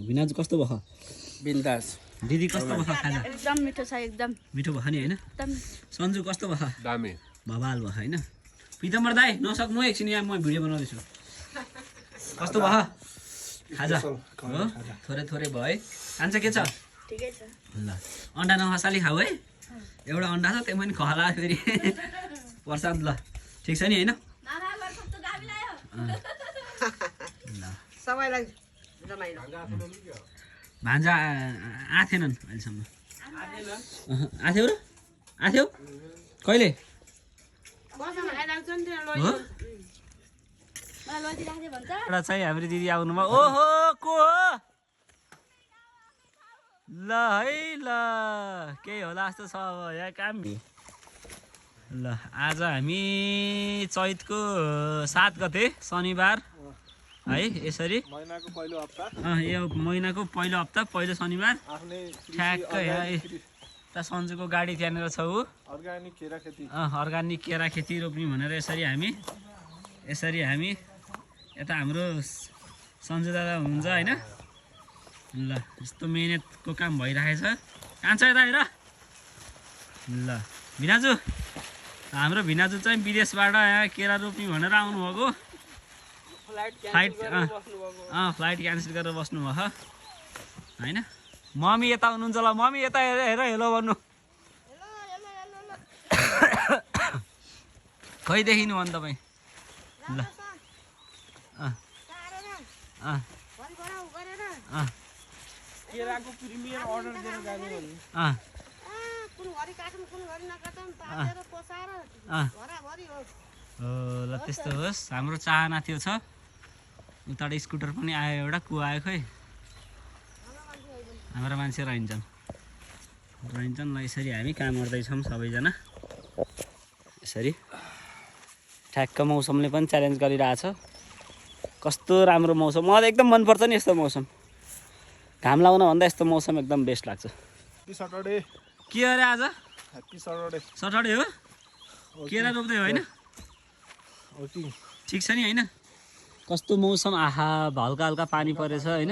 बिनाजु कस्तो भयो? बिन्दास। दिदी कस्तो भयो खाना? एकदम मिठो छ एकदम। मिठो भयो नि हैन? एकदम। सन्जु कस्तो भयो? दामी। भवाल भयो हैन? पिताम्बर दाइ नसक्नु एकछिन यहाँ म भिडियो बनाउँदैछु। कस्तो भयो? खाजा हो? थोरै थोरै भयो है? खान्छ के छ? ठिकै छ। ल अन्डा नखसाली खाऊ है? एउटा अन्डा छ त्यो पनि खला फेरि प्रसाद ल ठिक छ नि हैन? सबैलाई रमाइलो। भान्जा आथेनन् अहिलेसम्म। आथ्यौ र? आथ्यौ? कहिले? एउटा चाहिँ हाम्रो दिदी आउनुभयो। ओहो को हो? ल है ल केही होला जस्तो छ अब यहाँ काम। ल आज हामी चैतको 7 गते शनिबार है यसरी महिनाको पहिलो हप्ता यो महिनाको पहिलो हप्ता पहिलो शनिबार ठ्याक्क यहाँ यता सन्जुको गाडी त्यहाँनिर छ ऊ अर्ग्यानिक केरा खेती अर्ग्यानिक केरा खेती रोप्ने भनेर यसरी हामी यता हाम्रो सन्जु दादा हुनुहुन्छ होइन। ल यस्तो मेहनतको काम भइरहेछ। कान्छ यता हेर। ल भिनाजु हाम्रो भिनाजु चाहिँ विदेशबाट यहाँ केरा रोप्ने भनेर आउनुभएको। फ्लाइट क्यान्सल गरेर बस्नुभयो होइन। मम्मी यता हुनुहुन्छ। ल मम्मी यता हेर हेलो भन्नु। खै देखिनु भने तपाईँ? ल केराको प्रिमियर अर्डर दिएर जानु भने ल त्यस्तो होस्। हाम्रो चाहना त्यो छ। उताबाट स्कुटर पनि आयो एउटा को आयो खै। हाम्रो मान्छे रहन्छन् ल यसरी हामी काम गर्दैछौँ सबैजना। यसरी ठ्याक्क मौसमले पनि च्यालेन्ज गरिरहेछ। कस्तो राम्रो मौसम। मलाई एकदम मनपर्छ नि यस्तो मौसम। घाम लाउन भन्दा यस्तो मौसम एकदम बेस्ट लाग्छ। सटरडे के अरे आज? Happy Saturday. सटरडे हो? केरा रोप्दै होइन? ठिक छ नि होइन? कस्तो मौसम। आहा हल्का हल्का पानी परेछ होइन।